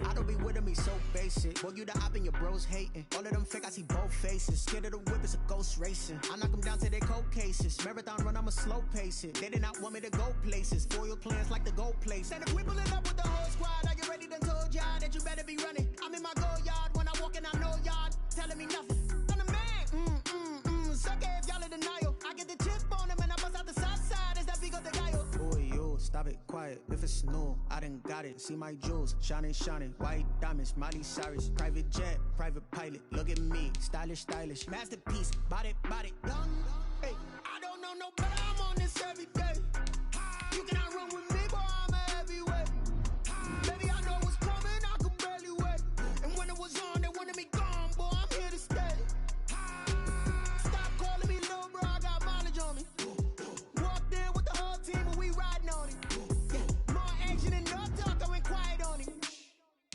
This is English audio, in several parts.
I don't be with me so basic. Boy, you the op and your bros hating. All of them fake, I see both faces. Scared of the whip, it's a ghost racing. I knock them down to their cold cases. Marathon run, I'ma slow pace it. They did not want me to go places. Foil plans like the gold place. And if we pulling up with the whole squad, are you ready? Done told y'all that you better be running. I'm in my go yard when I walk in, I know y'all telling me nothing. I'm the man. Suck it if y'all in denial. I get the chip on them and I bust out the south side. Is that Vigo the Gallo? Boy, yo, stop it, quiet. If it's new, I done got it. See my jewels, shining, shining. White diamonds, Miley Cyrus. Private jet, private pilot. Look at me, stylish, stylish. Masterpiece, body, young. Hey, I don't know no better. I'm on this every day. You cannot run with me, boy. I'm a heavyweight. Baby, I know what's coming. I could barely wait. And when it was on, they wanted me gone, boy. I'm here to stay. Stop calling me little bro. I got mileage on me. Walked in with the whole team, and we riding on it. Yeah, more action and no talk. I went quiet on it.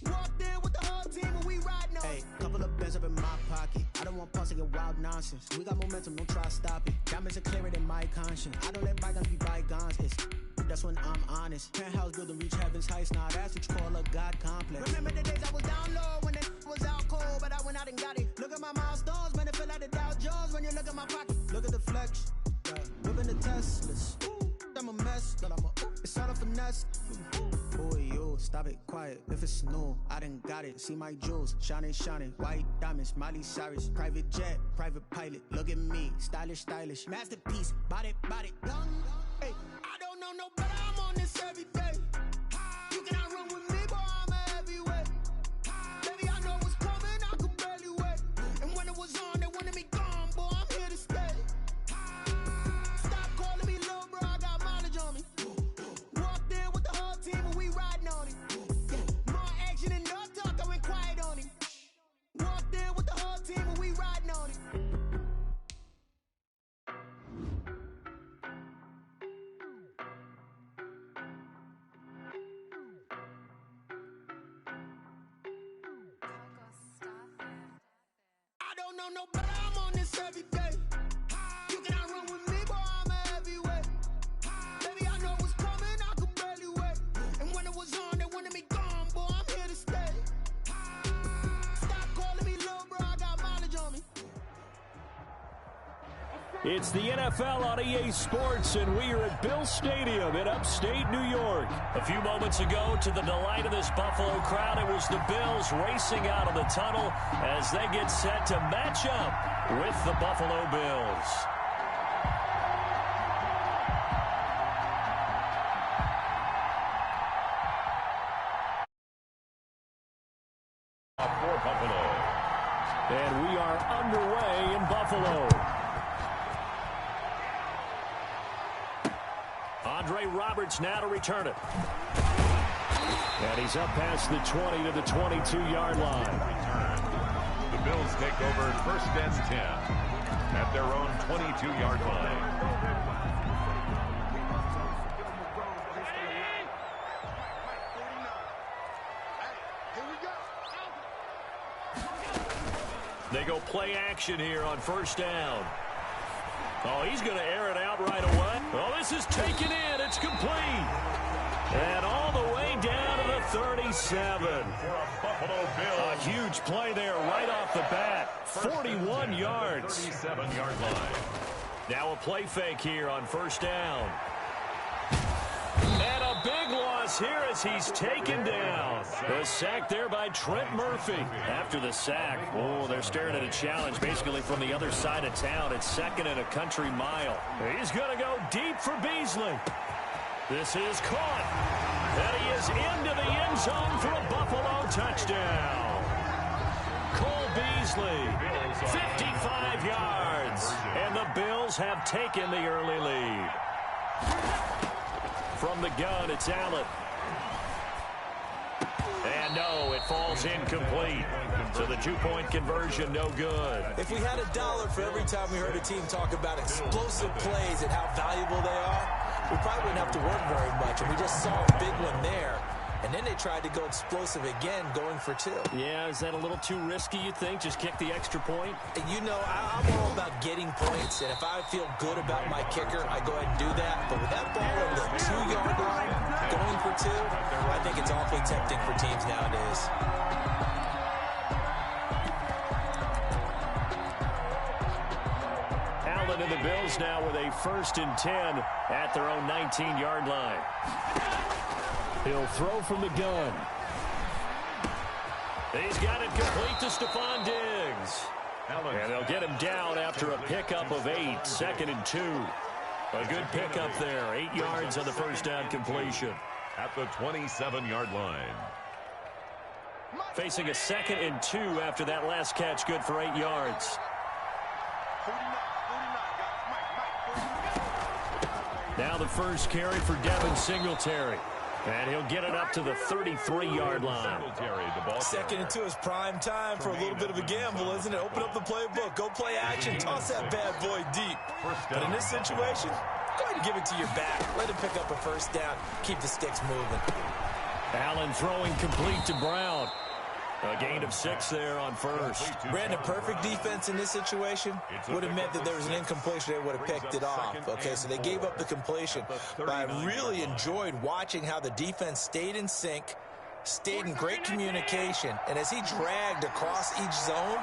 Walked in with the whole team, and we riding on it. Hey, couple of bands up in my pocket. I don't want pause to get wild nonsense. We got momentum, don't try to stop it. Diamonds are clearer than my conscience. I don't let bygones be bygones. That's when I'm honest. Penthouse building reach heaven's heights. Now that's what you call a God complex. Remember the days I was down low when it was out cold, but I went out and got it. Look at my milestones, man, it feel like the Dow Jones when you look at my pocket. Look at the flex, whipping the Teslas. I'm a mess, but it's all a finesse. Boy, yo, stop it, quiet. If it's new, I done got it. See my jewels, shining, shining. White diamonds, Miley Cyrus. Private jet, private pilot. Look at me, stylish, stylish. Masterpiece, body, young. Hey, I don't know no better. I'm on this every day. You cannot run with me, boy. I'm a heavyweight. Baby, I know what's coming. I could barely wait. And when it was on, they wanted me gone, boy. I'm here to stay. Stop calling me little bro. I got mileage on me. Walked in with the whole team, and we riding on it. Yeah, more action and no talk. I went quiet on it. Walked in with the whole team, and we riding on it. I don't know no better. I'm on this every day. You cannot run with me, boy. I'm a heavyweight. Baby, I know what's coming. I could barely wait. And when it was on, they wanted me gone, boy. I'm here to stay. Stop calling me little bro. I got mileage on me. It's the NFL on EA Sports, and we are at Bill Stadium in upstate New York. A few moments ago, to the delight of this Buffalo crowd, it was the Bills racing out of the tunnel as they get set to match up with the Buffalo Bills. For Buffalo. And we are underway in Buffalo. Andre Roberts now to return it. And he's up past the 20 to the 22-yard line. The Bills take over first and 10 at their own 22-yard line. They go play action here on first down. Oh, he's going to air it out right away. Oh, this is taken in. It's complete. And all the way down to the 37. A huge play there right off the bat. 41 yards. 37-yard line. Now a play fake here on first down. And a big loss here as he's taken down. The sack there by Trent Murphy. After the sack, oh, they're staring at a challenge basically from the other side of town. It's second and a country mile. He's going to go deep for Beasley. This is caught. And he is into the end zone for a Buffalo touchdown. Cole Beasley, 55 yards. And the Bills have taken the early lead. From the gun, it's Allen. And no, it falls incomplete. So the two-point conversion, no good. If we had $1 for every time we heard a team talk about explosive plays and how valuable they are, we probably wouldn't have to work very much. And we just saw a big one there. And then they tried to go explosive again, going for two. Yeah, is that a little too risky, you think? Just kick the extra point? And you know, I'm all about getting points. And if I feel good about my kicker, I go ahead and do that. But with that ball on the 2-yard line, going for two, I think it's awfully tempting for teams nowadays. Allen and the Bills now with a 1st and 10 at their own 19-yard line. He'll throw from the gun. He's got it complete to Stephon Diggs. And they'll get him down after a pickup of 8, 2nd and 2. A good pickup there, 8 yards on the first down completion. At the 27-yard line. Facing a 2nd and 2 after that last catch, good for 8 yards. Now the first carry for Devin Singletary. And he'll get it up to the 33-yard line. 2nd and 2 is prime time for a little bit of a gamble, isn't it? Open up the playbook, go play action, toss that bad boy deep. But in this situation, go ahead and give it to your back. Let him pick up a first down. Keep the sticks moving. Allen throwing complete to Brown. A gain of 6 there on first. Brandon, perfect defense in this situation would have meant that there was an incompletion. They would have picked it off. Okay, so they gave up the completion. But I really enjoyed watching how the defense stayed in sync, stayed in great communication. And as he dragged across each zone,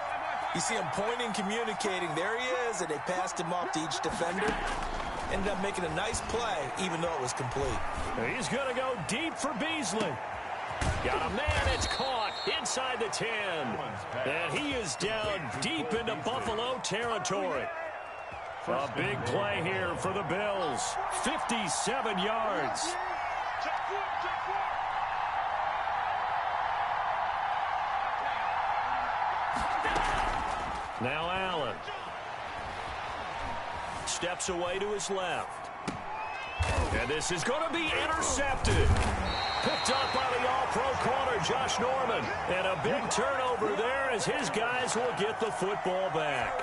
you see him pointing, communicating. There he is, and they passed him off to each defender. Ended up making a nice play, even though it was complete. He's going to go deep for Beasley. Got a man, it's caught inside the 10. And he is down deep into Buffalo territory. A big play here for the Bills. 57 yards. Now Allen. Steps away to his left. And this is going to be intercepted. Picked up by the all-pro corner, Josh Norman. And a big turnover there as his guys will get the football back.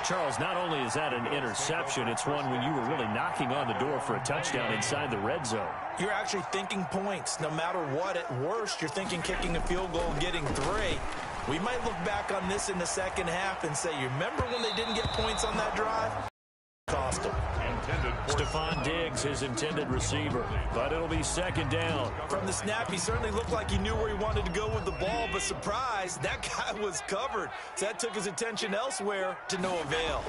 Charles, not only is that an interception, it's one when you were really knocking on the door for a touchdown inside the red zone. You're actually thinking points. No matter what, at worst, you're thinking kicking a field goal and getting 3. We might look back on this in the second half and say, you remember when they didn't get points on that drive? Cost them. Stephon Diggs, his intended receiver, but it'll be 2nd down. From the snap, he certainly looked like he knew where he wanted to go with the ball, but surprise, that guy was covered. So that took his attention elsewhere to no avail.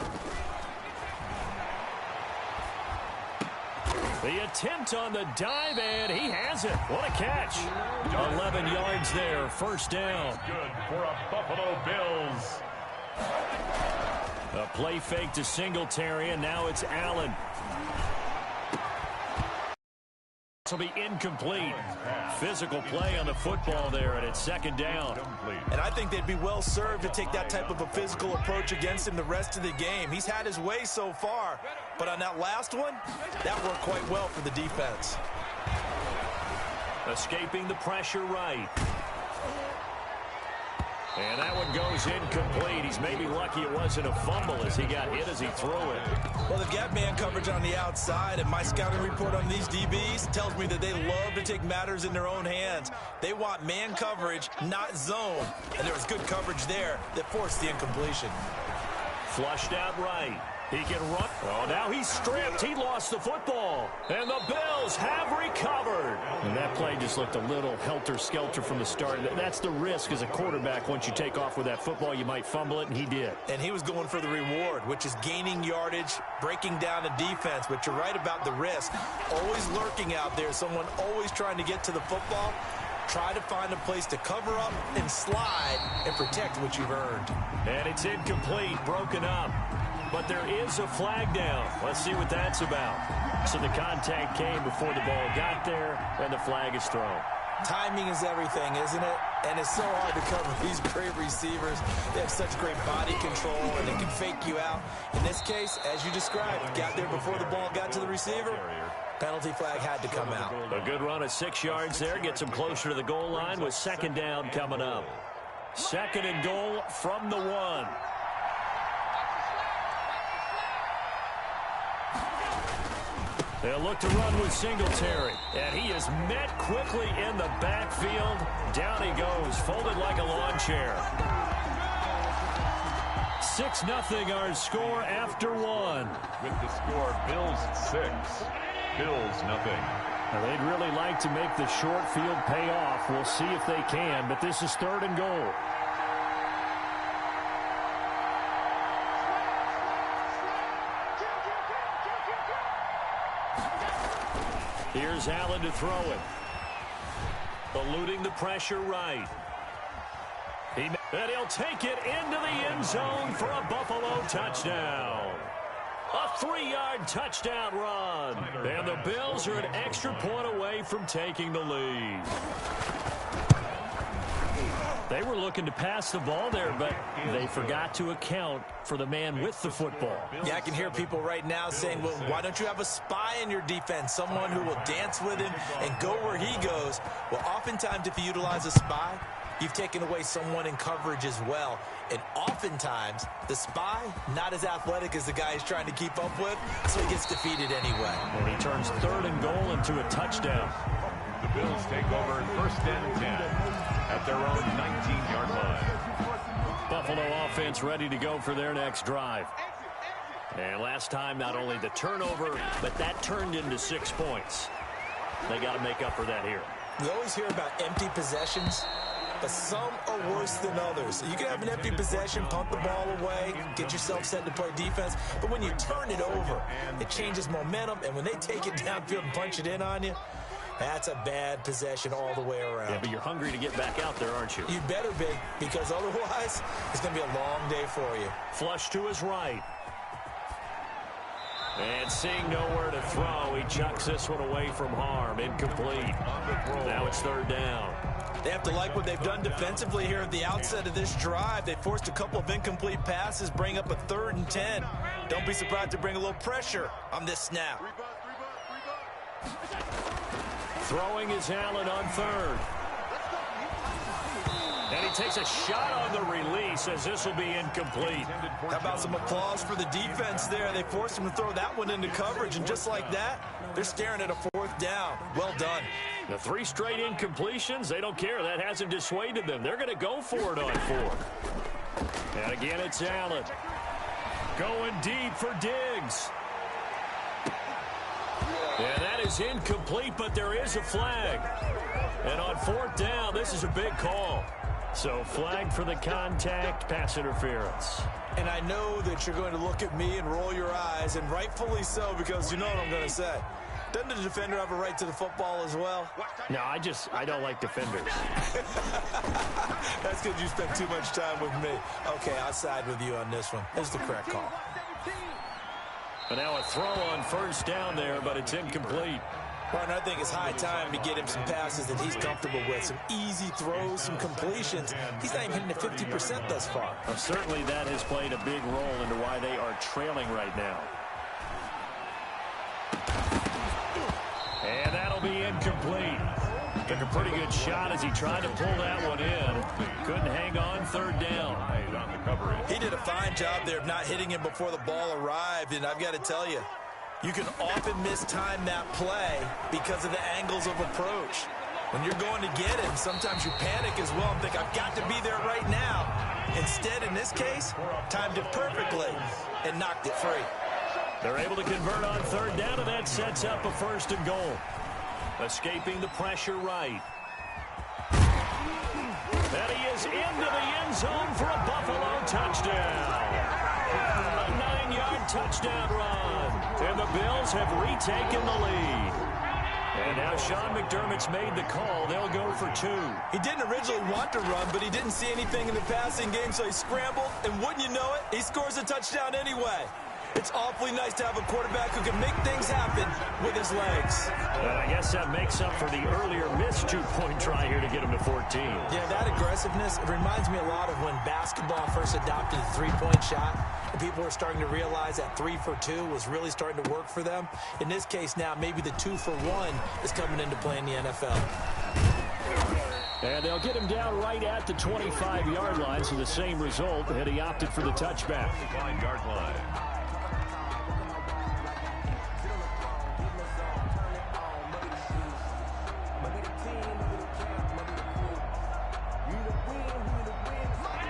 The attempt on the dive, and he has it. What a catch. 11 yards there, 1st down. Good for a Buffalo Bills. A play fake to Singletary, and now it's Allen. This will be incomplete. Physical play on the football there, and it's 2nd down. And I think they'd be well served to take that type of a physical approach against him the rest of the game. He's had his way so far, but on that last one, that worked quite well for the defense. Escaping the pressure right. And that one goes incomplete. He's maybe lucky it wasn't a fumble as he got hit as he threw it. Well, they've got man coverage on the outside, and my scouting report on these DBs tells me that they love to take matters in their own hands. They want man coverage, not zone. And there was good coverage there that forced the incompletion. Flushed out right. He can run. Oh, now he's stripped. He lost the football. And the Bills have recovered. And that play just looked a little helter-skelter from the start. That's the risk as a quarterback. Once you take off with that football, you might fumble it, and he did. And he was going for the reward, which is gaining yardage, breaking down the defense. But you're right about the risk. Always lurking out there, someone always trying to get to the football. Try to find a place to cover up and slide and protect what you've earned. And it's incomplete, broken up. But there is a flag down. Let's see what that's about. So the contact came before the ball got there, and the flag is thrown. Timing is everything, isn't it? And it's so hard to cover these great receivers. They have such great body control, and they can fake you out. In this case, as you described, got there before the ball got to the receiver. Penalty flag had to come out. A good run of 6 yards there. Gets him closer to the goal line with 2nd down coming up. 2nd and goal from the 1. They'll look to run with Singletary. And he is met quickly in the backfield. Down he goes, folded like a lawn chair. 6-0 our score after 1. With the score, Bills 6, Bills 0. Now, they'd really like to make the short field pay off. We'll see if they can, but this is 3rd and goal. Here's Allen to throw it. Eluding the pressure right. And he'll take it into the end zone for a Buffalo touchdown. A 3-yard touchdown run. And the Bills are an extra point away from taking the lead. They were looking to pass the ball there, but they forgot to account for the man with the football. Yeah, I can hear people right now saying, well, why don't you have a spy in your defense, someone who will dance with him and go where he goes? Well, oftentimes if you utilize a spy, you've taken away someone in coverage as well. And oftentimes, the spy, not as athletic as the guy he's trying to keep up with, so he gets defeated anyway. And he turns 3rd and goal into a touchdown. The Bills take over 1st and 10 at their own 19-yard line. Buffalo offense ready to go for their next drive. And last time, not only the turnover, but that turned into 6 points. They got to make up for that here. We always hear about empty possessions, but some are worse than others. You can have an empty possession, punt the ball away, get yourself set to play defense, but when you turn it over, it changes momentum, and when they take it downfield and punch it in on you, that's a bad possession all the way around. Yeah, but you're hungry to get back out there, aren't you? You better be, because otherwise, it's going to be a long day for you. Flush to his right. And seeing nowhere to throw, he chucks this one away from harm. Incomplete. Now it's 3rd down. They have to like what they've done defensively here at the outset of this drive. They forced a couple of incomplete passes, bring up a 3rd and 10. Don't be surprised to bring a little pressure on this snap. Throwing is Allen on 3rd. And he takes a shot on the release as this will be incomplete. How about some applause for the defense there? They forced him to throw that one into coverage, and just like that, they're staring at a 4th down. Well done. The 3 straight incompletions, they don't care. That hasn't dissuaded them. They're going to go for it on 4th. And again, it's Allen. Going deep for Diggs. And that is incomplete, but there is a flag. And on 4th down, this is a big call. So flag for the contact, pass interference. And I know that you're going to look at me and roll your eyes, and rightfully so, because you know what I'm going to say. Doesn't the defender have a right to the football as well? No, I don't like defenders. That's because you spent too much time with me. Okay, I'll side with you on this one. It's the correct call. And now a throw on 1st down there, but it's incomplete. Martin, I think it's high time to get him some passes that he's comfortable with, some easy throws, some completions. He's not even hitting the 50% thus far. Well, certainly that has played a big role into why they are trailing right now. And that'll be incomplete. Took a pretty good shot as he tried to pull that one in. Couldn't hang on 3rd down. He did a fine job there of not hitting him before the ball arrived, and I've got to tell you, you can often mistime that play because of the angles of approach. When you're going to get him, sometimes you panic as well and think, I've got to be there right now. Instead, in this case, timed it perfectly and knocked it free. They're able to convert on 3rd down, and that sets up a 1st and goal. Escaping the pressure right. And he is into the end zone for a Buffalo touchdown. A 9-yard touchdown run. And the Bills have retaken the lead. And now Sean McDermott's made the call. They'll go for 2. He didn't originally want to run, but he didn't see anything in the passing game, so he scrambled. And wouldn't you know it, he scores a touchdown anyway. It's awfully nice to have a quarterback who can make things happen with his legs. And I guess that makes up for the earlier missed 2-point try here to get him to 14. Yeah, that aggressiveness, it reminds me a lot of when basketball first adopted the 3-point shot, and people were starting to realize that 3 for 2 was really starting to work for them. In this case now, maybe the 2 for 1 is coming into play in the NFL. And they'll get him down right at the 25-yard line, so the same result, and he opted for the touchback. 25-yard line.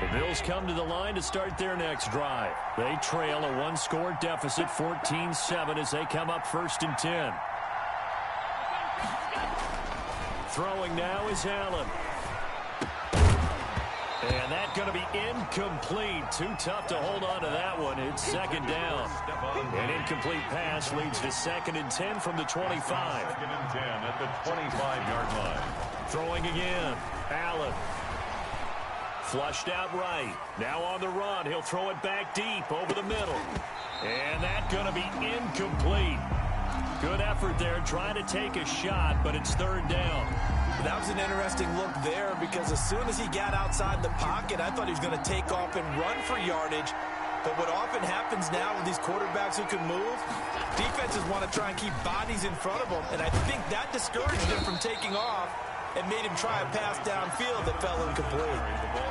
The Bills come to the line to start their next drive. They trail a 1-score deficit, 14-7, as they come up 1st and 10. Throwing now is Allen. And that's going to be incomplete. Too tough to hold on to that one. It's second down. An incomplete pass leads to 2nd and 10 from the 25. 2nd and 10 at the 25-yard line. Throwing again. Allen. Flushed out right. Now on the run. He'll throw it back deep over the middle. And that's going to be incomplete. Good effort there trying to take a shot, but it's 3rd down. That was an interesting look there because as soon as he got outside the pocket, I thought he was going to take off and run for yardage. But what often happens now with these quarterbacks who can move, defenses want to try and keep bodies in front of them. And I think that discouraged him from taking off and made him try a pass downfield that fell incomplete.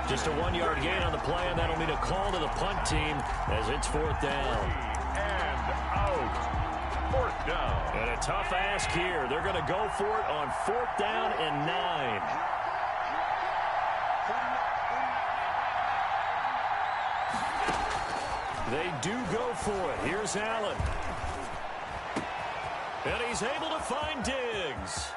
Just a 1-yard gain on the play, and that'll mean a call to the punt team as it's 4th down. And out. 4th down. And a tough ask here. They're going to go for it on 4th down and 9. They do go for it. Here's Allen. And he's able to find Diggs.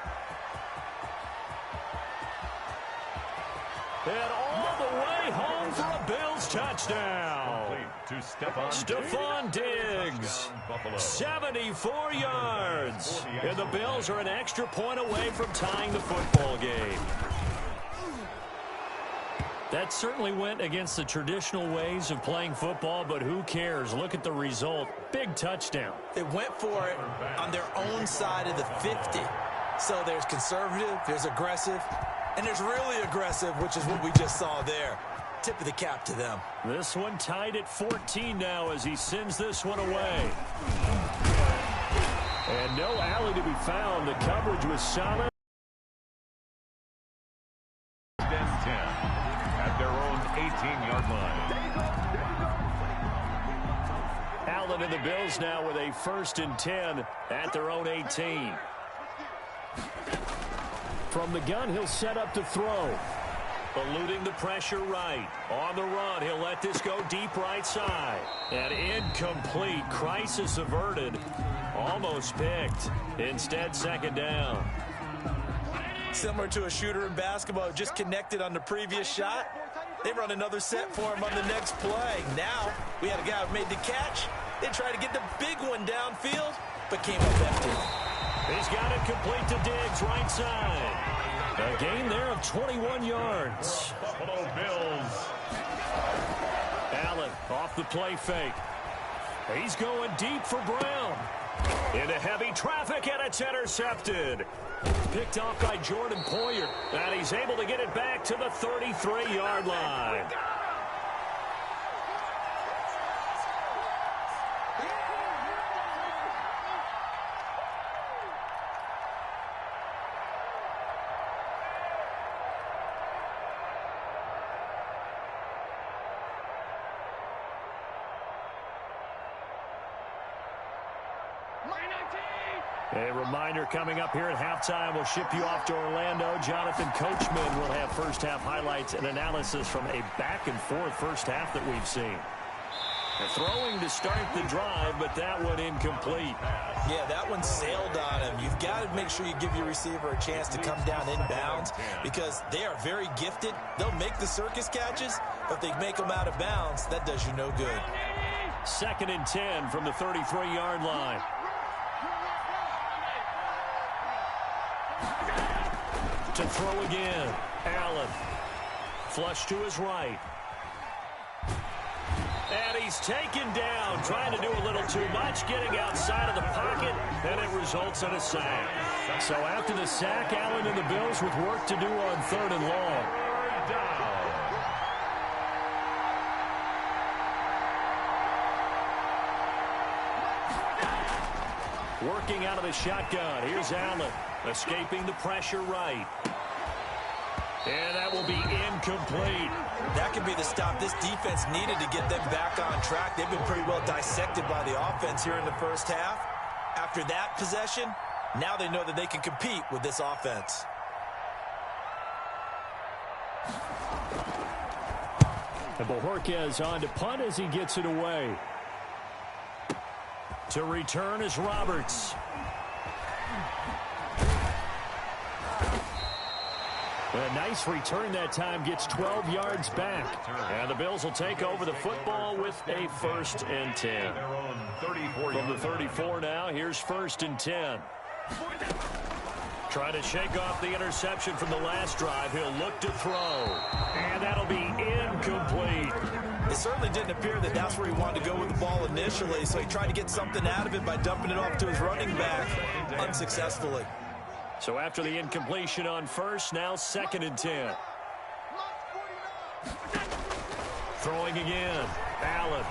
And all the way home for a Bills touchdown. To Stephon Diggs, 74 yards. And the Bills are an extra point away from tying the football game. That certainly went against the traditional ways of playing football, but who cares? Look at the result. Big touchdown. They went for it on their own side of the 50. So there's conservative, there's aggressive, and there's really aggressive, which is what we just saw there. Tip of the cap to them. This one tied at 14 now as he sends this one away. And no alley to be found. The coverage was solid. 10 at their own 18-yard line. Allen and the Bills now with a 1st and 10 at their own 18. From the gun, he'll set up to throw. Eluding the pressure right. On the run, he'll let this go deep right side. And incomplete. Crisis averted. Almost picked. Instead, 2nd down. Similar to a shooter in basketball, just connected on the previous shot. They run another set for him on the next play. Now, we had a guy who made the catch. They tried to get the big one downfield, but came up empty. He's got it complete to Diggs, right side. A gain there of 21 yards. Buffalo Bills. Allen off the play fake. He's going deep for Brown. Into heavy traffic, and it's intercepted. Picked off by Jordan Poyer. And he's able to get it back to the 33-yard line. A reminder coming up here at halftime. We'll ship you off to Orlando. Jonathan Coachman will have first-half highlights and analysis from a back-and-forth first half that we've seen. They're throwing to start the drive, but that one incomplete. Yeah, that one sailed on him. You've got to make sure you give your receiver a chance to come down inbounds because they are very gifted. They'll make the circus catches, but if they make them out of bounds, that does you no good. 2nd and 10 from the 33-yard line. To throw again. Allen. Flush to his right. And he's taken down, trying to do a little too much, getting outside of the pocket, and it results in a sack. So after the sack, Allen and the Bills with work to do on 3rd and long. Working out of the shotgun. Here's Allen, escaping the pressure right. And that will be incomplete. That could be the stop this defense needed to get them back on track. They've been pretty well dissected by the offense here in the first half. After that possession, now they know that they can compete with this offense. And Bojorquez on to punt as he gets it away. To return is Roberts. A nice return that time, gets 12 yards back. And the Bills will take over the football with a 1st and 10. From the 34 now, here's 1st and 10. Trying to shake off the interception from the last drive. He'll look to throw. And that'll be incomplete. It certainly didn't appear that that's where he wanted to go with the ball initially, so he tried to get something out of it by dumping it off to his running back unsuccessfully. So after the incompletion on 1st, now 2nd and 10. Throwing again. Allen.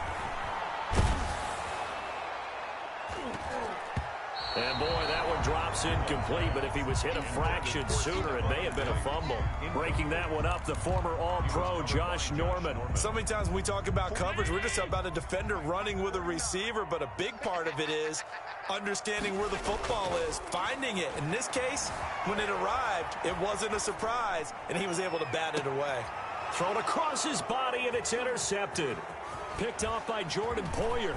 And boy, that one drops incomplete, but if he was hit a fraction sooner, it may have been a fumble. Breaking that one up, the former All-Pro Josh Norman. So many times when we talk about coverage, we're just about a defender running with a receiver, but a big part of it is understanding where the football is, finding it. In this case, when it arrived, it wasn't a surprise, and he was able to bat it away. Thrown across his body, and it's intercepted. Picked off by Jordan Poyer.